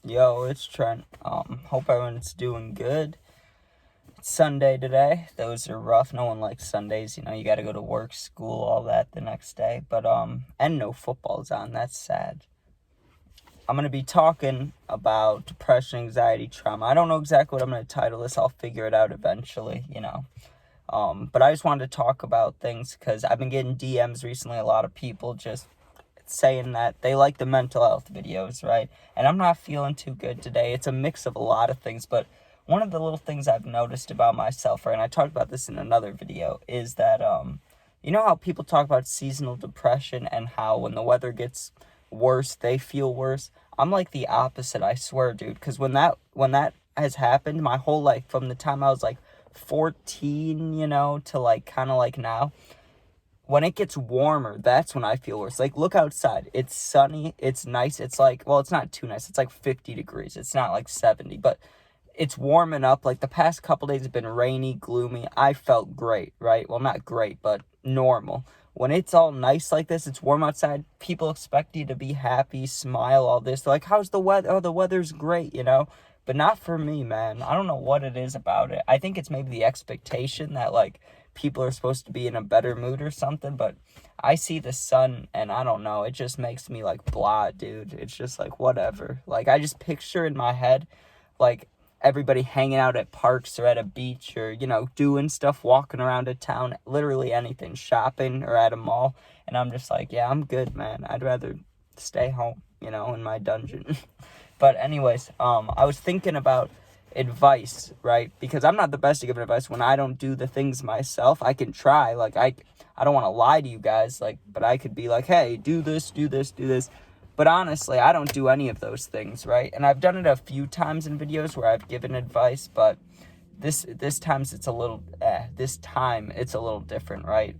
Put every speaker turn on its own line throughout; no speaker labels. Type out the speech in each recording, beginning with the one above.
Yo, it's Trent. Hope everyone's doing good. It's Sunday today. Those are rough. No one likes Sundays. You gotta go to work, school, all that the next day. But, and no football's on. That's sad. I'm gonna be talking about depression, anxiety, trauma. I don't know exactly what I'm gonna title this. I'll figure it out eventually, But I just wanted to talk about things because I've been getting DMs recently. A lot of people just saying that they like the mental health videos, right? And I'm not feeling too good today. It's a mix of a lot of things, but one of the little things I've noticed about myself, right, and I talked about this in another video, is that, you know how people talk about seasonal depression and how when the weather gets worse, they feel worse? I'm like the opposite, I swear, dude, because when that has happened, my whole life, from the time I was like 14, to like kind of like now, when it gets warmer, that's when I feel worse. Like, look outside. It's sunny. It's nice. It's like, well, it's not too nice. It's like 50 degrees. It's not like 70, but it's warming up. Like, the past couple days have been rainy, gloomy. I felt great, right? Well, not great, but normal. When it's all nice like this, it's warm outside, people expect you to be happy, smile, all this. They're like, how's the weather? Oh, the weather's great, But not for me, man. I don't know what it is about it. I think it's maybe the expectation that, like, people are supposed to be in a better mood or something, but I see the sun and I don't know, it just makes me like blah, dude. It's just like whatever. Like, I just picture in my head like everybody hanging out at parks or at a beach or doing stuff, walking around a town, literally anything, shopping or at a mall, and I'm just like, yeah, I'm good, man. I'd rather stay home, in my dungeon. But anyways, I was thinking about advice, right? Because I'm not the best at giving advice when I don't do the things myself. I can try, like, I don't want to lie to you guys, like, but I could be like, hey, do this, do this, do this. But honestly, I don't do any of those things, right? And I've done it a few times in videos where I've given advice, but this time it's a little different, right?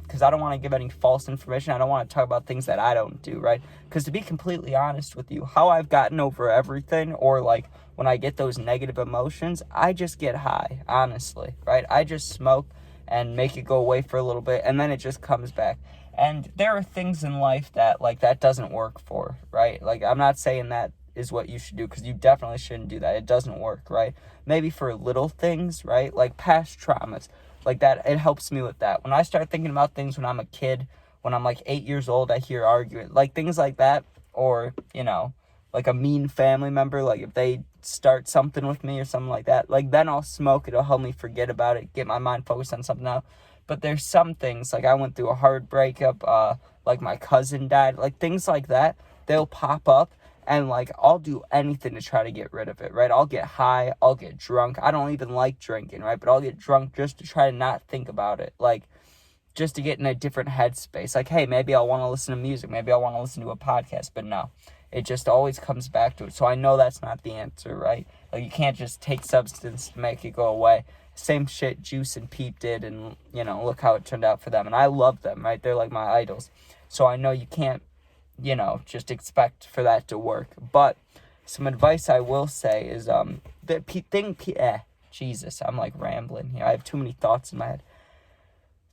Because I don't want to give any false information. I don't want to talk about things that I don't do, right? Because to be completely honest with you, how I've gotten over everything, or like when I get those negative emotions, I just get high, honestly, right? I just smoke and make it go away for a little bit, and then it just comes back. And there are things in life that, like, that doesn't work for, right? Like, I'm not saying that is what you should do, because you definitely shouldn't do that. It doesn't work, right? Maybe for little things, right? Like past traumas, like that, it helps me with that. When I start thinking about things when I'm a kid, when I'm like 8 years old, I hear arguing, like things like that, or, like a mean family member, like if they start something with me or something like that, like then I'll smoke. It'll help me forget about it, get my mind focused on something else. But there's some things, like I went through a hard breakup, like my cousin died, like things like that, they'll pop up. And, like, I'll do anything to try to get rid of it, right? I'll get high, I'll get drunk. I don't even like drinking, right? But I'll get drunk just to try to not think about it. Like, just to get in a different headspace. Like, hey, maybe I'll want to listen to music. Maybe I'll want to listen to a podcast. But no, it just always comes back to it. So I know that's not the answer, right? Like, you can't just take substance to make it go away. Same shit Juice and Peep did, and, look how it turned out for them. And I love them, right? They're like my idols. So I know you can't, just expect for that to work. But some advice I will say is, Jesus, I'm like rambling here. I have too many thoughts in my head.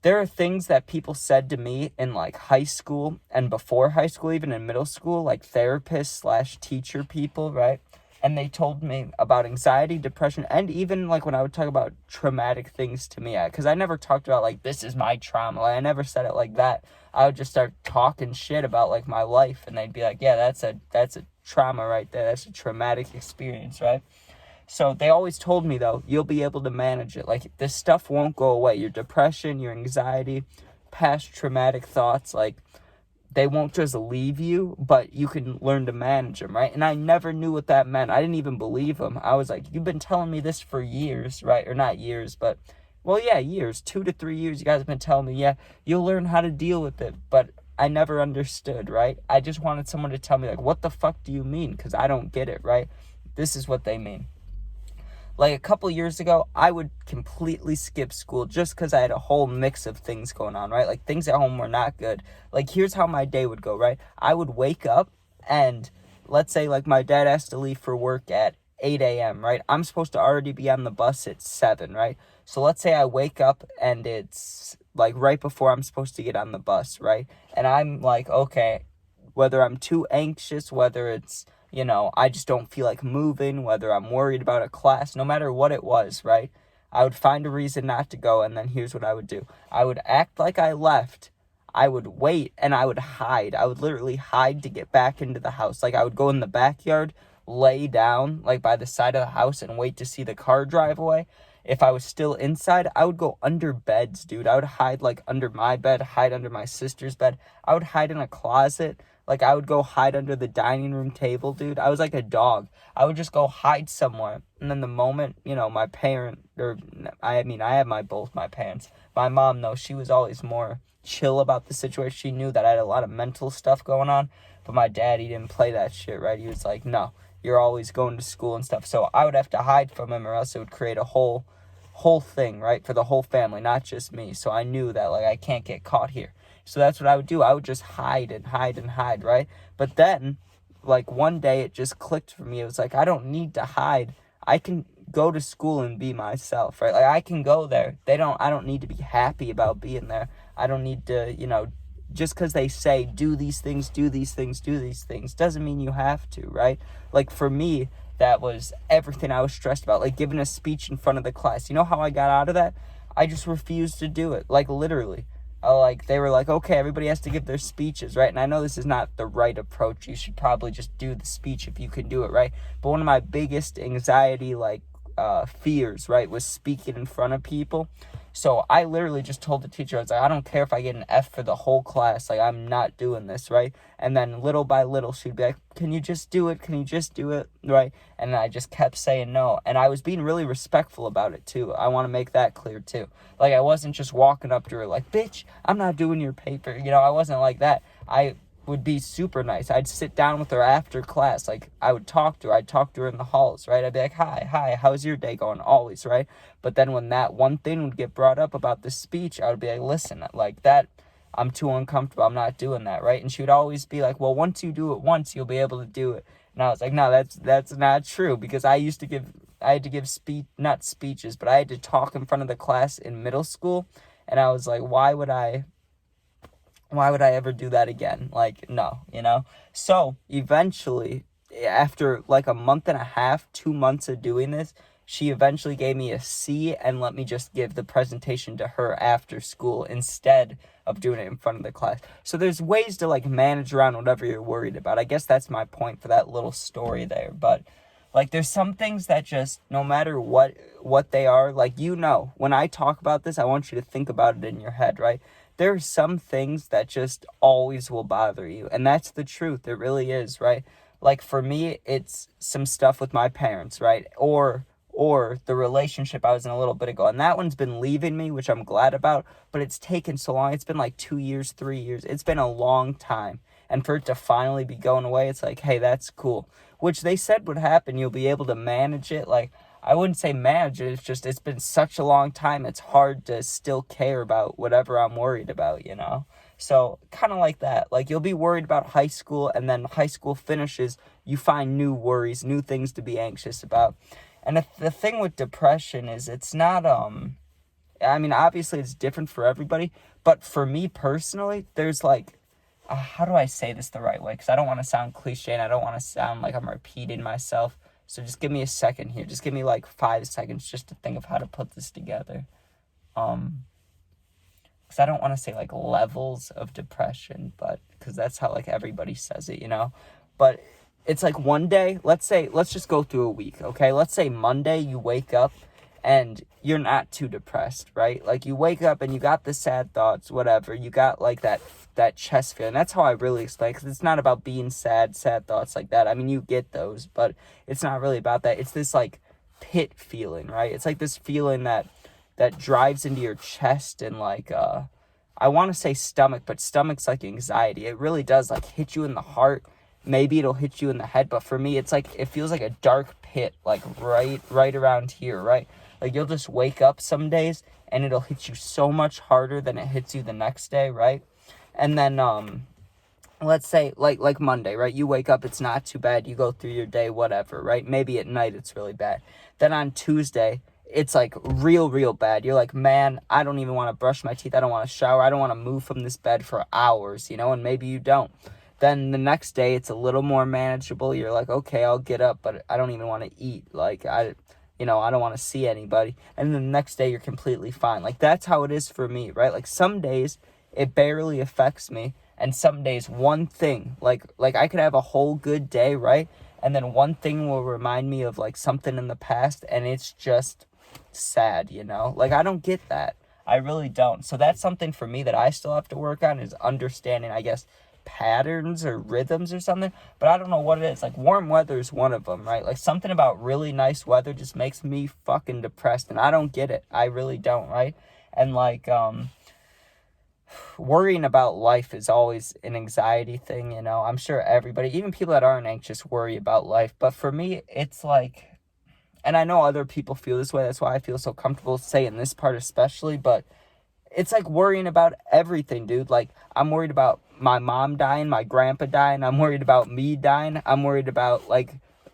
There are things that people said to me in like high school and before high school, even in middle school, like therapists / teacher people, right? And they told me about anxiety, depression, and even like when I would talk about traumatic things to me, because I never talked about like, this is my trauma. Like, I never said it like that. I would just start talking shit about like my life, and they'd be like, yeah, that's a trauma right there. That's a traumatic experience, right? So they always told me, though, you'll be able to manage it. Like, this stuff won't go away. Your depression, your anxiety, past traumatic thoughts, like, they won't just leave you, but you can learn to manage them, right? And I never knew what that meant. I didn't even believe them. I was like, you've been telling me this for years, right? Or not years, but, well, yeah, years. 2 to 3 years, you guys have been telling me, yeah, you'll learn how to deal with it. But I never understood, right? I just wanted someone to tell me, like, what the fuck do you mean? Because I don't get it, right? This is what they mean. Like, a couple years ago, I would completely skip school just because I had a whole mix of things going on, right? Like, things at home were not good. Like, here's how my day would go, right? I would wake up and let's say, like, my dad has to leave for work at 8 a.m., right? I'm supposed to already be on the bus at 7, right? So let's say I wake up and it's, like, right before I'm supposed to get on the bus, right? And I'm like, okay, whether I'm too anxious, whether it's I just don't feel like moving, whether I'm worried about a class, no matter what it was, right? I would find a reason not to go, and then here's what I would do. I would act like I left. I would wait, and I would hide. I would literally hide to get back into the house. Like, I would go in the backyard, lay down, like, by the side of the house and wait to see the car drive away. If I was still inside, I would go under beds, dude. I would hide, like, under my bed, hide under my sister's bed. I would hide in a closet. Like, I would go hide under the dining room table, dude. I was like a dog. I would just go hide somewhere. And then the moment, my parent, I have both my parents. My mom, though, she was always more chill about the situation. She knew that I had a lot of mental stuff going on. But my dad, he didn't play that shit, right? He was like, no, you're always going to school and stuff. So I would have to hide from him, or else it would create a whole thing, right? For the whole family, not just me. So I knew that, like, I can't get caught here. So that's what I would do. I would just hide and hide and hide, right? But then, like, one day it just clicked for me. It was like, I don't need to hide. I can go to school and be myself, right? Like, I can go there. I don't need to be happy about being there. I don't need to, just because they say do these things, doesn't mean you have to, right? Like, for me, that was everything I was stressed about, like giving a speech in front of the class. You know how I got out of that? I just refused to do it, like, literally. They were like, okay, everybody has to give their speeches, right? And I know this is not the right approach. You should probably just do the speech if you can do it, right? But one of my biggest anxiety, fears, right, was speaking in front of people. So I literally just told the teacher, I was like, I don't care if I get an F for the whole class. Like, I'm not doing this, right? And then little by little, she'd be like, can you just do it? Can you just do it, right? And I just kept saying no. And I was being really respectful about it, too. I want to make that clear, too. Like, I wasn't just walking up to her like, bitch, I'm not doing your paper. I wasn't like that. I would be super nice. I'd sit down with her after class. Like, I would talk to her. I'd talk to her in the halls, right? I'd be like, hi, how's your day going? Always, right? But then when that one thing would get brought up about the speech, I would be like, listen, like, that, I'm too uncomfortable. I'm not doing that, right? And she would always be like, well, once you do it once, you'll be able to do it. And I was like, no, that's not true, because I had to give not speeches, but I had to talk in front of the class in middle school. And I was like, why would I ever do that again? Like, no, So eventually, after like a month and a half, 2 months of doing this, she eventually gave me a C and let me just give the presentation to her after school instead of doing it in front of the class. So there's ways to, like, manage around whatever you're worried about. I guess that's my point for that little story there. But, like, there's some things that just, no matter what they are, like, when I talk about this, I want you to think about it in your head, right? There are some things that just always will bother you. And that's the truth. It really is, right? Like, for me, it's some stuff with my parents, right? Or the relationship I was in a little bit ago. And that one's been leaving me, which I'm glad about. But it's taken so long. It's been like 2 years, 3 years. It's been a long time. And for it to finally be going away, it's like, hey, that's cool. Which they said would happen. You'll be able to manage it. Like, I wouldn't say manage it. It's just, it's been such a long time. It's hard to still care about whatever I'm worried about, So kind of like that. Like, you'll be worried about high school, and then high school finishes, you find new worries, new things to be anxious about. And the thing with depression is it's not, obviously it's different for everybody, but for me personally, there's like, how do I say this the right way? Because I don't want to sound cliche, and I don't want to sound like I'm repeating myself. So just give me a second here. Just give me like 5 seconds just to think of how to put this together. Because I don't want to say like levels of depression, but because that's how like everybody says it, But it's like one day, let's just go through a week, okay? Let's say Monday you wake up and you're not too depressed, right? Like, you wake up and you got the sad thoughts, whatever. You got like that chest feeling. That's how I really explain, because it's not about being sad thoughts like that. I mean, you get those, but it's not really about that. It's this like pit feeling, right? It's like this feeling that drives into your chest and like, I want to say stomach, but stomach's like anxiety. It really does like hit you in the heart. Maybe it'll hit you in the head, but for me, it's like, it feels like a dark pit, like right around here, right? Like, you'll just wake up some days and it'll hit you so much harder than it hits you the next day, right? And then, let's say, like Monday, right? You wake up, it's not too bad. You go through your day, whatever, right? Maybe at night it's really bad. Then on Tuesday, it's like real bad. You're like, man, I don't even want to brush my teeth. I don't want to shower. I don't want to move from this bed for hours, and maybe you don't. Then the next day it's a little more manageable. You're like, okay, I'll get up, but I don't even want to eat. Like, I don't want to see anybody. And then the next day you're completely fine. Like, that's how it is for me, right? Like, some days it barely affects me, and some days one thing, like I could have a whole good day, right? And then one thing will remind me of, like, something in the past, and it's just sad, Like, I don't get that. I really don't. So that's something for me that I still have to work on, is understanding, I guess, patterns or rhythms or something, but I don't know what it is. Like, warm weather is one of them, right? Like, something about really nice weather just makes me fucking depressed, and I don't get it. I really don't, right? And, like, worrying about life is always an anxiety thing, I'm sure everybody, even people that aren't anxious, worry about life. But for me, it's like, and I know other people feel this way, that's why I feel so comfortable saying this part especially, but it's like worrying about everything, dude. Like, I'm worried about my mom dying, my grandpa dying. I'm worried about me dying. I'm worried about, like,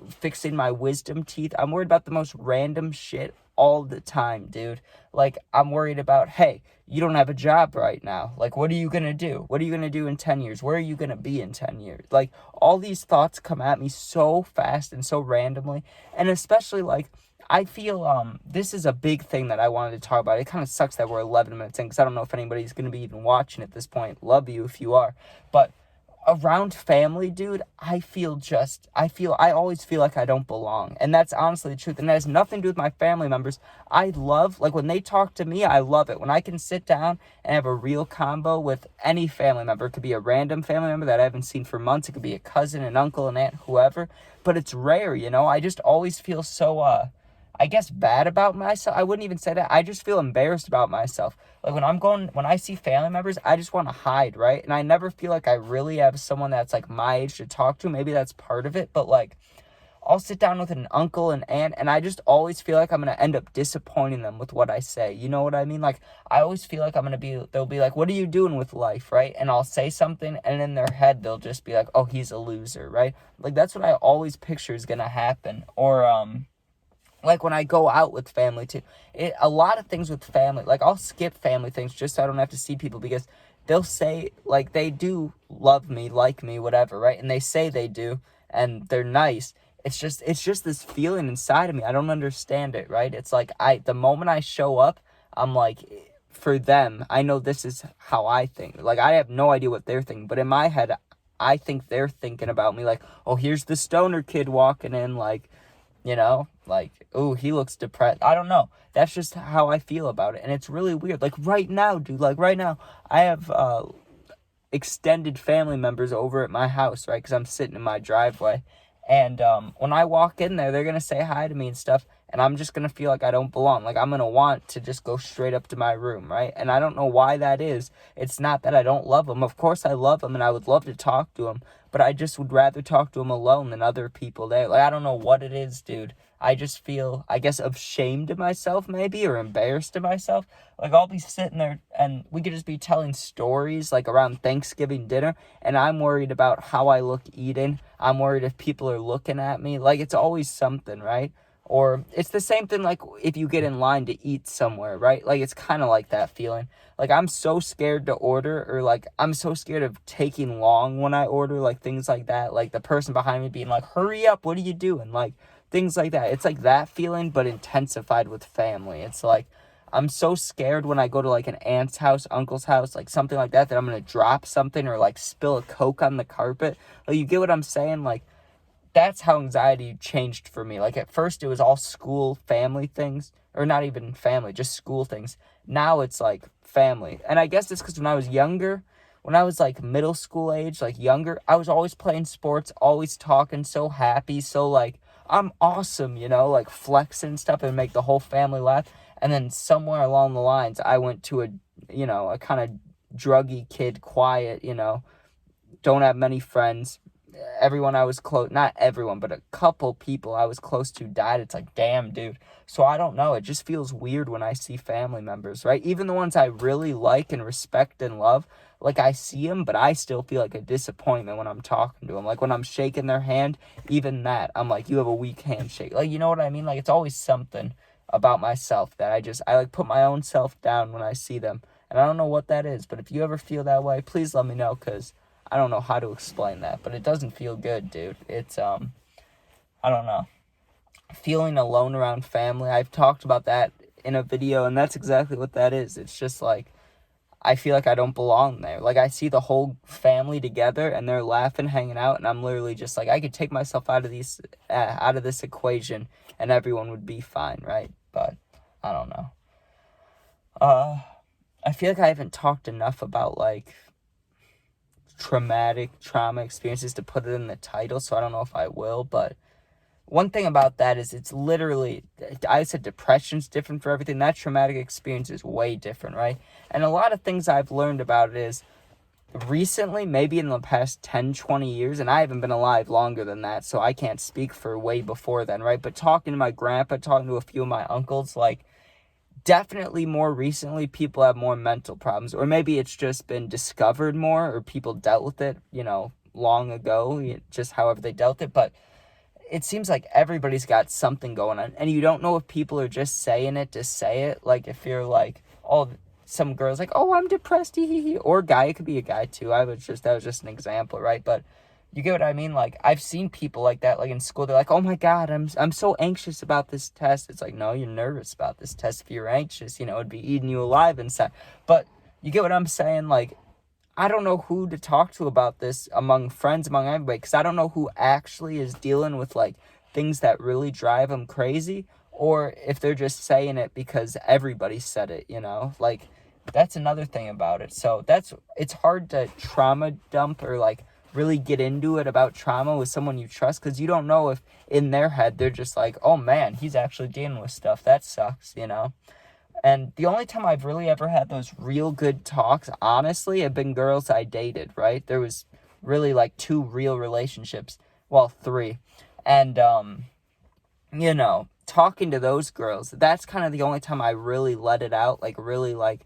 fixing my wisdom teeth. I'm worried about the most random shit all the time, dude. Like, I'm worried about, hey, you don't have a job right now. Like, what are you gonna do? What are you gonna do in 10 years? Where are you gonna be in 10 years? Like, all these thoughts come at me so fast and so randomly. And especially, like, I feel this is a big thing that I wanted to talk about. It kind of sucks that we're 11 minutes in, because I don't know if anybody's going to be even watching at this point. Love you if you are. But around family, dude, I always feel like I don't belong. And that's honestly the truth. And that has nothing to do with my family members. I love, like, when they talk to me, I love it. When I can sit down and have a real combo with any family member. It could be a random family member that I haven't seen for months. It could be a cousin, an uncle, an aunt, whoever. But it's rare, I just always feel so, I guess, bad about myself. I wouldn't even say that. I just feel embarrassed about myself. Like, when I see family members, I just want to hide, right? And I never feel like I really have someone that's, like, my age to talk to. Maybe that's part of it, but, like, I'll sit down with an uncle and aunt, and I just always feel like I'm going to end up disappointing them with what I say. You know what I mean? Like, I always feel like they'll be like, what are you doing with life, right? And I'll say something, and in their head, they'll just be like, oh, he's a loser, right? Like, that's what I always picture is going to happen. Or, like, when I go out with family too, a lot of things with family, like, I'll skip family things just so I don't have to see people, because they'll say, like, they do love me, like me, whatever, right? And they say they do, and they're nice. It's just this feeling inside of me. I don't understand it, right? It's like, the moment I show up, I'm like, for them, I know this is how I think. Like, I have no idea what they're thinking, but in my head, I think they're thinking about me like, oh, here's the stoner kid walking in, like, like, oh, he looks depressed. I don't know. That's just how I feel about it. And it's really weird. Like, right now, dude, I have extended family members over at my house, right? Because I'm sitting in my driveway. And when I walk in there, they're going to say hi to me and stuff. And I'm just going to feel like I don't belong. Like, I'm going to want to just go straight up to my room, right? And I don't know why that is. It's not that I don't love them. Of course I love them, and I would love to talk to them. But I just would rather talk to them alone than other people there. Like, I don't know what it is, dude. I just feel, I guess, ashamed of myself, maybe, or embarrassed of myself. Like, I'll be sitting there, and we could just be telling stories, like, around Thanksgiving dinner, and I'm worried about how I look eating. I'm worried if people are looking at me. Like, it's always something, right? Or it's the same thing, like, if you get in line to eat somewhere, right? Like, it's kind of like that feeling. Like, I'm so scared to order, or, like, I'm so scared of taking long when I order, like, things like that. Like, the person behind me being like, hurry up, what are you doing? Like, things like that. It's like that feeling, but intensified with family. It's like, I'm so scared when I go to, like, an aunt's house, uncle's house, like, something like that I'm going to drop something or, like, spill a Coke on the carpet. Like, you get what I'm saying? Like, that's how anxiety changed for me. Like, at first it was all school, family things, or not even family, just school things. Now it's like family. And I guess it's because when I was younger, when I was like middle school age, like younger, I was always playing sports, always talking, so happy, so like, I'm awesome, like flexing stuff and make the whole family laugh. And then somewhere along the lines, I went to a kind of druggy kid, quiet, don't have many friends. Everyone I was close, not everyone, but a couple people I was close to died. It's like, damn, dude. So I don't know. It just feels weird when I see family members, right? Even the ones I really like and respect and love, like, I see them, but I still feel like a disappointment when I'm talking to them. Like, when I'm shaking their hand, even that, I'm like, you have a weak handshake. Like, you know what I mean? Like, it's always something about myself that I like put my own self down when I see them. And I don't know what that is, but if you ever feel that way, please let me know, because I don't know how to explain that, but it doesn't feel good, dude. It's, I don't know. Feeling alone around family. I've talked about that in a video, and that's exactly what that is. It's just like, I feel like I don't belong there. Like, I see the whole family together, and they're laughing, hanging out, and I'm literally just like, I could take myself out of this equation, and everyone would be fine, right? But, I don't know. I feel like I haven't talked enough about, like, trauma experiences to put it in the title, so I don't know if I will, but one thing about that is it's literally, I said depression's different for everything. That traumatic experience is way different, right? And a lot of things I've learned about it is recently, maybe in the past 10, 20 years, and I haven't been alive longer than that, so I can't speak for way before then, right? But talking to my grandpa, talking to a few of my uncles, like, definitely more recently, people have more mental problems, or maybe it's just been discovered more, or people dealt with it, long ago, just however they dealt it, but it seems like everybody's got something going on, and you don't know if people are just saying it to say it. Like, if you're like, oh, some girl's like, oh, I'm depressed, or guy, it could be a guy too. That was just an example, right? But you get what I mean? Like, I've seen people like that, like in school, they're like, oh my God, I'm so anxious about this test. It's like, no, you're nervous about this test. If you're anxious, it'd be eating you alive inside. But you get what I'm saying? Like, I don't know who to talk to about this among friends, among everybody, because I don't know who actually is dealing with, like, things that really drive them crazy, or if they're just saying it because everybody said it, Like, that's another thing about it. So it's hard to trauma dump or, like, really get into it about trauma with someone you trust, because you don't know if in their head they're just like, oh man, he's actually dealing with stuff. That sucks, And the only time I've really ever had those real good talks, honestly, have been girls I dated, right? There was really, like, 2 real relationships. Well, 3. And, talking to those girls, that's kind of the only time I really let it out, like, really, like,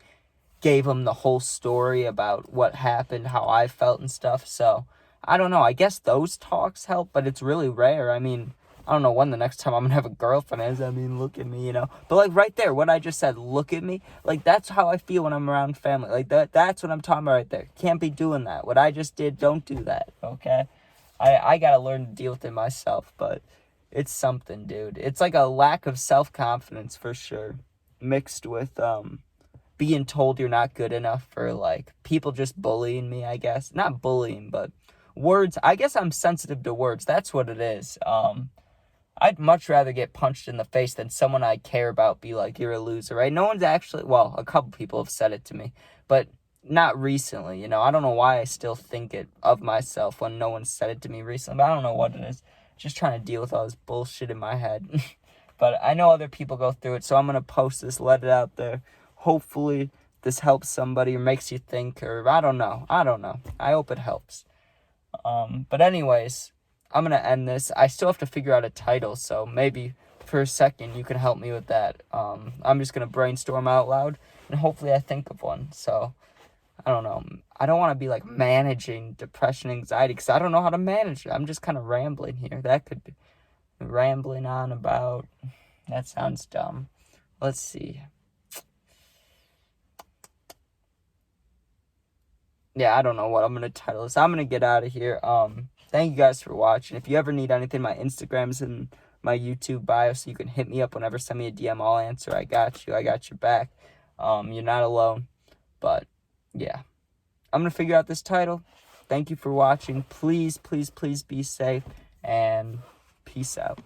gave them the whole story about what happened, how I felt and stuff. So, I don't know. I guess those talks help, but it's really rare. I mean, I don't know when the next time I'm gonna have a girlfriend is. I mean, look at me, But, like, right there, what I just said, look at me. Like, that's how I feel when I'm around family. Like, that's what I'm talking about right there. Can't be doing that. What I just did, don't do that, okay? I gotta learn to deal with it myself, but it's something, dude. It's like a lack of self-confidence for sure, mixed with, being told you're not good enough, for, like, people just bullying me, I guess. Not bullying, but words. I guess I'm sensitive to words. That's what it is. I'd much rather get punched in the face than someone I care about be like, you're a loser, right? No one's actually, well, a couple people have said it to me, but not recently, I don't know why I still think it of myself when no one said it to me recently, but I don't know what it is. Just trying to deal with all this bullshit in my head. But I know other people go through it, so I'm going to post this, let it out there. Hopefully this helps somebody or makes you think, or I don't know. I hope it helps. But anyways, I'm going to end this. I still have to figure out a title, so maybe for a second you can help me with that. I'm just going to brainstorm out loud, and hopefully I think of one. So, I don't know. I don't want to be, like, managing depression, anxiety, because I don't know how to manage it. I'm just kind of rambling here. That could be rambling on about. That sounds dumb. Let's see. Yeah, I don't know what I'm going to title this. I'm going to get out of here. Thank you guys for watching. If you ever need anything, my Instagram's in my YouTube bio, so you can hit me up whenever, send me a DM, I'll answer. I got you. I got your back. You're not alone. But, yeah. I'm going to figure out this title. Thank you for watching. Please, please, please be safe, and peace out.